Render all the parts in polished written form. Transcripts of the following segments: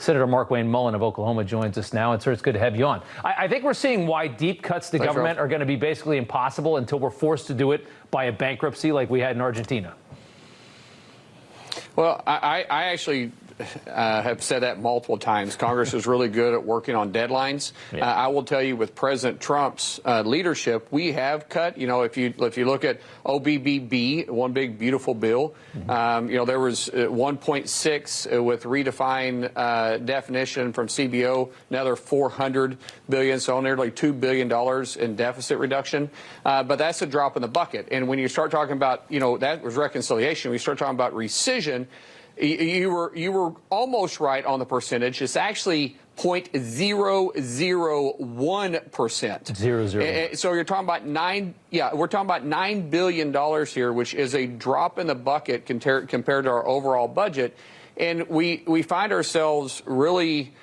Senator Markwayne Mullin of Oklahoma joins us now. And sir, it's good to have you on. I think we're seeing why deep cuts to government are going to be basically impossible until we're forced to do it by a bankruptcy like we had in Argentina. Well, I actually have said that multiple times. Congress is really good at working on deadlines. Yeah. I will tell you, with President Trump's leadership, we have cut. You know, if you look at OBBB, one big beautiful bill, you know, there was 1.6 with redefined definition from CBO, another 400 billion, so nearly $2 billion in deficit reduction. But that's a drop in the bucket. And when you start talking about, you know, that was reconciliation. We start talking about rescission. You were almost right on the percentage. It's actually 0.001%. 0.0. So you're talking about we're talking about $9 billion here, which is a drop in the bucket compared to our overall budget. And we find ourselves really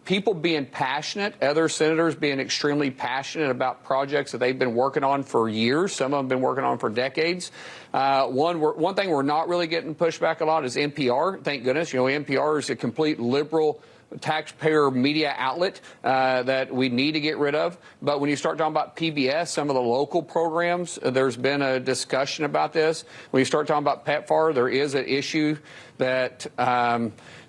people being passionate, other senators being extremely passionate about projects that they've been working on for years. Some of them have been working on for decades. One thing we're not really getting pushback a lot is NPR. Thank goodness. You know, NPR is a complete liberal taxpayer media outlet that we need to get rid of. But when you start talking about PBS, some of the local programs, there's been a discussion about this. When you start talking about PEPFAR, there is an issue that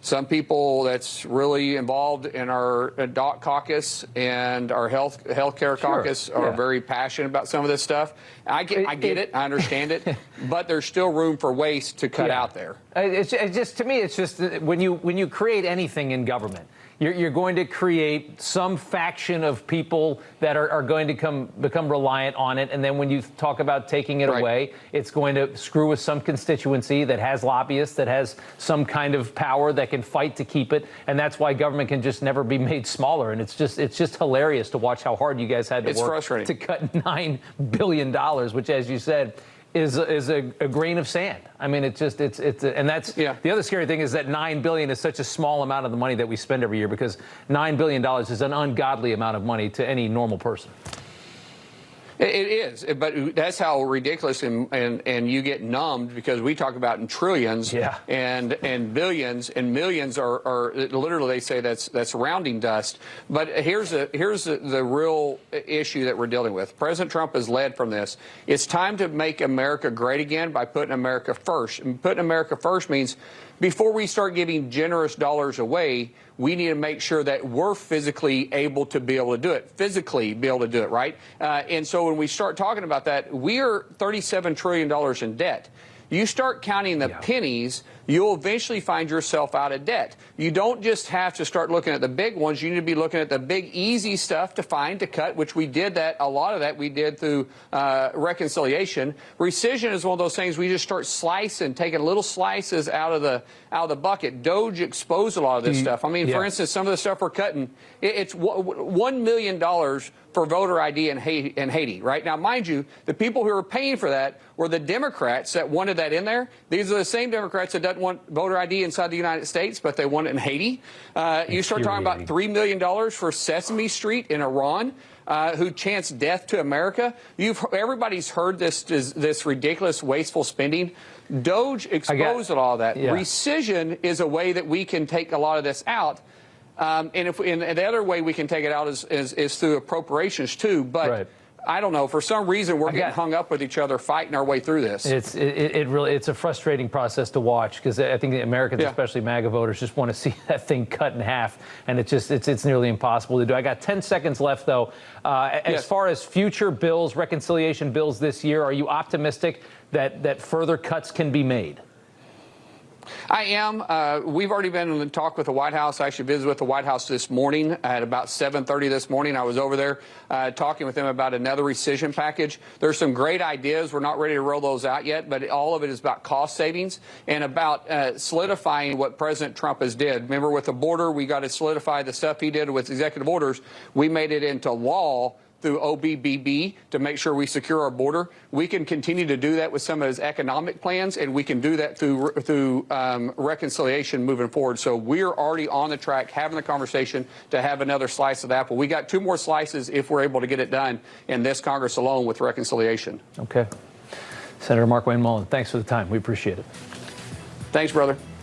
some people that's really involved in our DOC caucus and our healthcare caucus are very passionate about some of this stuff. I get it. I understand it. But there's still room for waste to cut out there. It's just, to me, it's just when you create anything in government, you're going to create some faction of people that are going to become reliant on it. And then when you talk about taking it away, it's going to screw with some constituency that has lobbyists, that has some kind of power that can fight to keep it. And that's why government can just never be made smaller. And it's just hilarious to watch how hard you guys had to work to cut $9 billion, which, as you said, is a grain of sand. I mean, and that's the other scary thing is that $9 billion is such a small amount of the money that we spend every year, because $9 billion is an ungodly amount of money to any normal person. It is, but that's how ridiculous and you get numbed, because we talk about in trillions and billions and millions are literally, they say that's rounding dust. But here's the real issue that we're dealing with. President Trump has led from this. It's time to make America great again by putting America first. And putting America first means before we start giving generous dollars away, we need to make sure that we're physically able to be able to do it, right? And so when we start talking about that, we are $37 trillion in debt. You start counting the pennies, you'll eventually find yourself out of debt. You don't just have to start looking at the big ones. You need to be looking at the big, easy stuff to find, to cut, which we did that. A lot of that we did through reconciliation. Rescission is one of those things we just start slicing, taking little slices out of the bucket. Doge exposed a lot of this stuff. I mean, for instance, some of the stuff we're cutting, it's $1 million for voter ID in Haiti, right? Now, mind you, the people who are paying for that were the Democrats that wanted that in there. These are the same Democrats that don't want voter ID inside the United States, but they want it in Haiti. You start talking about $3 million for Sesame Street in Iran, who chants death to America. Everybody's heard this ridiculous, wasteful spending. Doge exposed all of that. Rescission is a way that we can take a lot of this out. And the other way we can take it out is through appropriations too. But I don't know. For some reason, we're getting hung up with each other, fighting our way through this. It's a frustrating process to watch, because I think the Americans, especially MAGA voters, just want to see that thing cut in half, and it's nearly impossible to do. I got 10 seconds left, though. As far as future bills, reconciliation bills this year, are you optimistic that further cuts can be made? I am. We've already been in talk with the White House. I actually visited with the White House this morning at about 7:30 this morning. I was over there talking with them about another rescission package. There's some great ideas. We're not ready to roll those out yet, but all of it is about cost savings and about solidifying what President Trump has did. Remember, with the border, we got to solidify the stuff he did with executive orders. We made it into law through OBBB to make sure we secure our border. We can continue to do that with some of his economic plans, and we can do that through reconciliation moving forward. So we're already on the track, having the conversation to have another slice of the apple. We got 2 more slices if we're able to get it done in this Congress alone with reconciliation. Okay. Senator Markwayne Mullin, thanks for the time. We appreciate it. Thanks, brother.